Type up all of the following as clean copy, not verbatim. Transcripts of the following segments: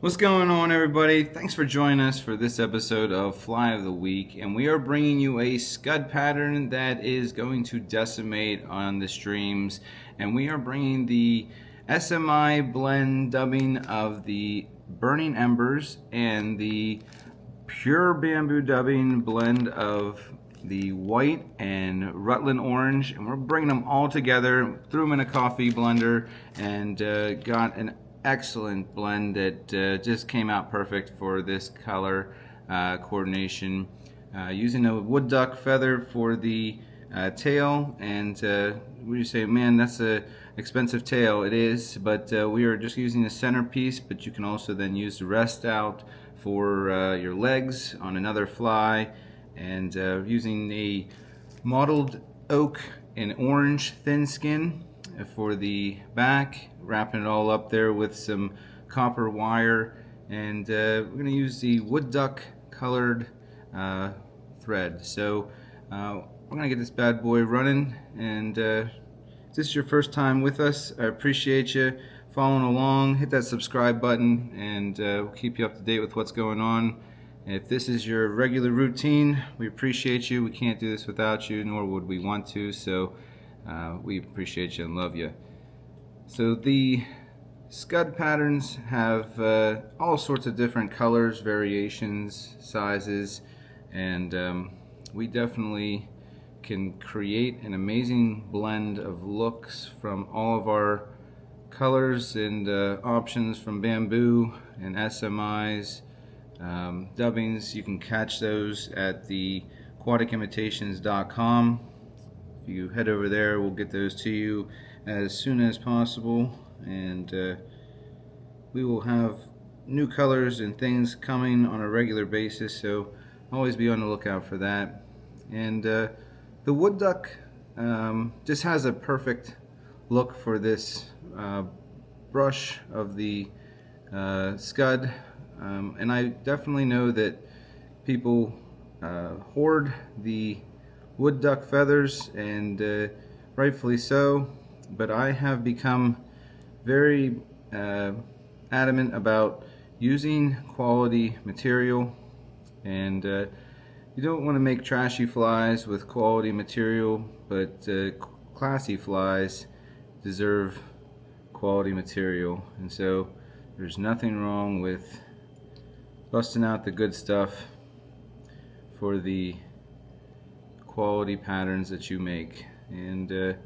What's going on, everybody? Thanks for joining us for this episode of Fly of the Week, and we are bringing you a scud pattern that is going to decimate on the streams, and we are bringing the SMI blend dubbing of the Burning Embers and the Pure Bamboo dubbing blend of the white and Rutland orange, and we're bringing them all together, threw them in a coffee blender, and got an excellent blend that just came out perfect for this color coordination. Using a wood duck feather for the tail, and what do you say, man, that's a expensive tail. It is, but we are just using the centerpiece, but you can also then use the rest out for your legs on another fly, and using a mottled oak and orange thin skin for the back, wrapping it all up there with some copper wire, and we're going to use the wood duck colored thread. So we're going to get this bad boy running, and if this is your first time with us, I appreciate you following along. Hit that subscribe button, and we'll keep you up to date with what's going on. If this is your regular routine, we appreciate you. We can't do this without you, nor would we want to, so we appreciate you and love you. So the scud patterns have all sorts of different colors, variations, sizes, and we definitely can create an amazing blend of looks from all of our colors and options from bamboo and SMIs. Dubbings, you can catch those at the aquaticimitations.com. If you head over there, we'll get those to you as soon as possible, and we will have new colors and things coming on a regular basis, so always be on the lookout for that. And the wood duck just has a perfect look for this brush of the scud, and I definitely know that people hoard the wood duck feathers, and rightfully so, but I have become very adamant about using quality material, and you don't want to make trashy flies with quality material, but classy flies deserve quality material, and so there's nothing wrong with busting out the good stuff for the quality patterns that you make. And we're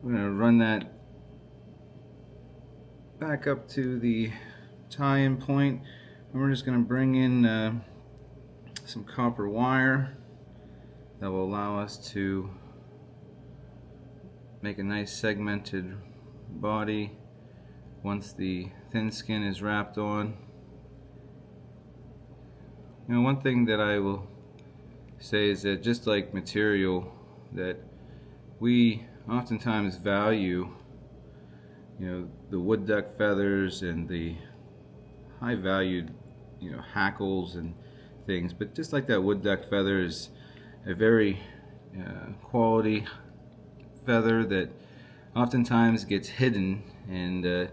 going to run that back up to the tie-in point, and we're just going to bring in some copper wire that will allow us to make a nice segmented body once the thin skin is wrapped on. You know, one thing that I will say is that just like material, that we oftentimes value, you know, the wood duck feathers and the high valued, you know, hackles and things, but just like that wood duck feather is a very quality feather that oftentimes gets hidden and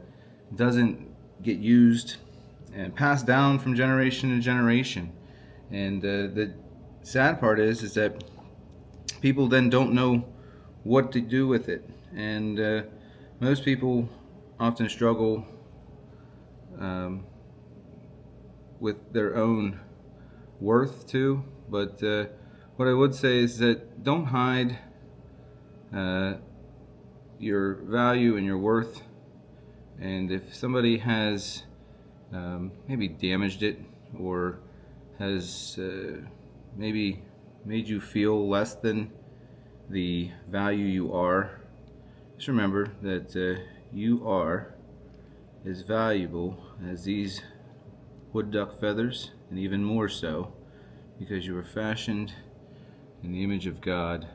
doesn't get used and passed down from generation to generation. And the sad part is that people then don't know what to do with it, and most people often struggle with their own worth too. But what I would say is that don't hide your value and your worth, and if somebody has maybe damaged it or has maybe made you feel less than the value you are, just remember that you are as valuable as these wood duck feathers, and even more so, because you were fashioned in the image of God,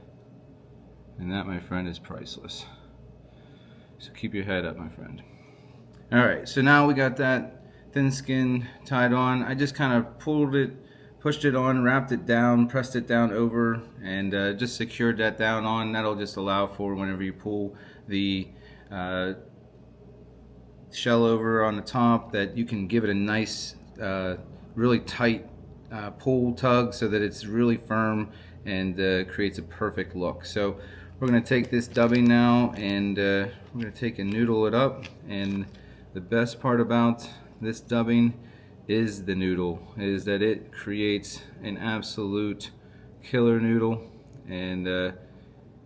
and that, my friend, is priceless. So keep your head up, my friend. Alright, so now we got that thin skin tied on. I just kind of pulled it, pushed it on, wrapped it down, pressed it down over, and just secured that down on. That'll just allow for whenever you pull the shell over on the top that you can give it a nice, really tight pull tug so that it's really firm and creates a perfect look. So we're going to take this dubbing now, and we're going to take and noodle it up. And the best part about this dubbing is the noodle, is that it creates an absolute killer noodle, and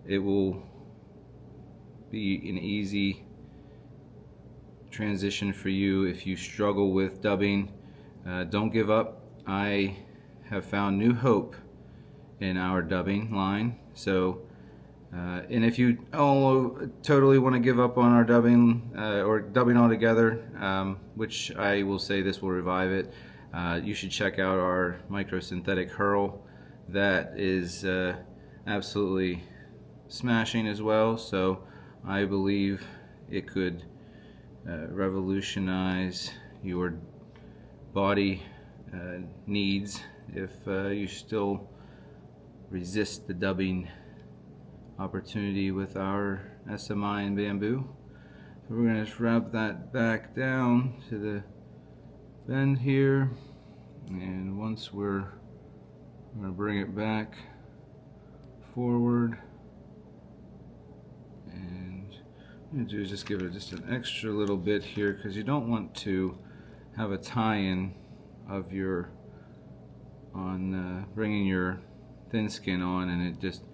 it will be an easy transition for you if you struggle with dubbing. Don't give up. I have found new hope in our dubbing line. So and if you totally want to give up on our dubbing or dubbing altogether, which I will say this will revive it, you should check out our microsynthetic hurl. That is absolutely smashing as well. So I believe it could revolutionize your body needs if you still resist the dubbing opportunity with our SMI and bamboo. So we're going to just wrap that back down to the bend here, and once we're going to bring it back forward, and what I'm going to do is just give it just an extra little bit here, because you don't want to have a tie-in of your bringing your thin skin on and it just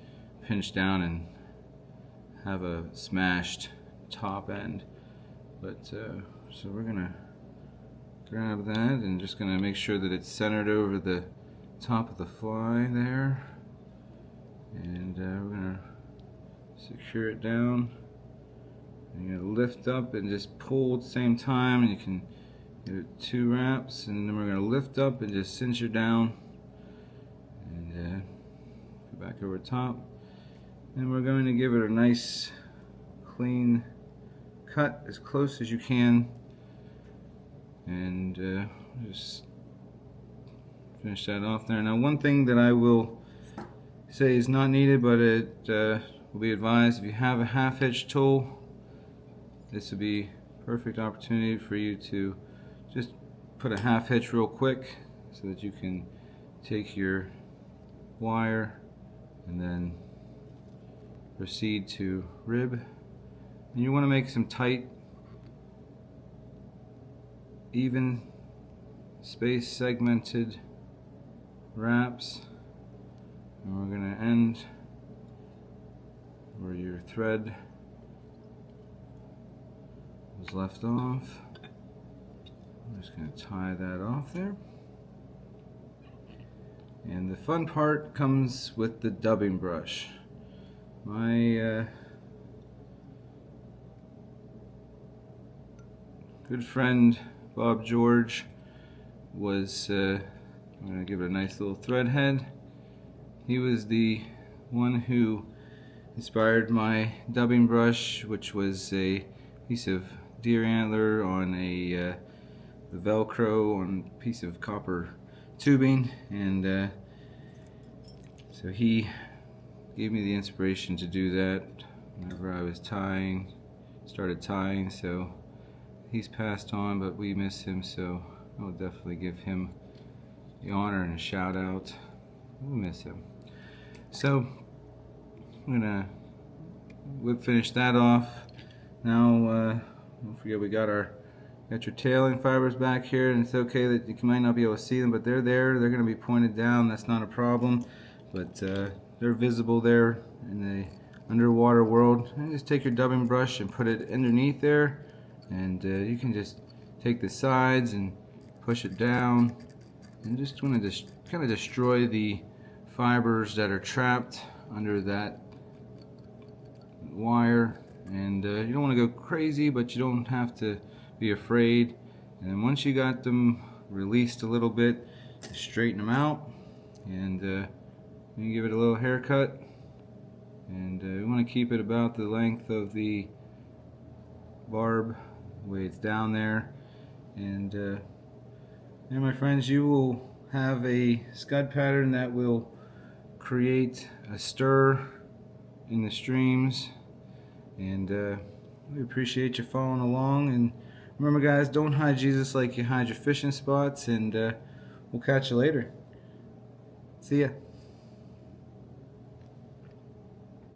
pinch down and have a smashed top end. But so we're gonna grab that and just gonna make sure that it's centered over the top of the fly there, and we're gonna secure it down, and you're gonna lift up and just pull at the same time, and you can give it 2 wraps, and then we're gonna lift up and just cinch her down, and go back over top. And we're going to give it a nice clean cut as close as you can, and just finish that off there. Now, one thing that I will say is not needed, but it will be advised, if you have a half hitch tool, this would be a perfect opportunity for you to just put a half hitch real quick so that you can take your wire and then proceed to rib. And you want to make some tight, even space segmented wraps, and we're going to end where your thread was left off. I'm just going to tie that off there. And the fun part comes with the dubbing brush. My good friend Bob George was, I'm going to give it a nice little thread head. He was the one who inspired my dubbing brush, which was a piece of deer antler on the Velcro on a piece of copper tubing, and so he gave me the inspiration to do that whenever I was started tying. So he's passed on, but we miss him, so I'll definitely give him the honor and a shout out. We'll miss him. So I'm gonna finish that off. Now don't forget, we got your tailing fibers back here, and it's okay that you might not be able to see them, but they're there. They're going to be pointed down. That's not a problem, but they're visible there in the underwater world. And just take your dubbing brush and put it underneath there, and you can just take the sides and push it down, and just want to kind of destroy the fibers that are trapped under that wire. And you don't want to go crazy, but you don't have to be afraid. And then once you got them released a little bit, straighten them out, and you give it a little haircut, and we want to keep it about the length of the barb, the way it's down there. And my friends, you will have a scud pattern that will create a stir in the streams, and we appreciate you following along, and Remember, guys, don't hide Jesus like you hide your fishing spots, and we'll catch you later. See ya.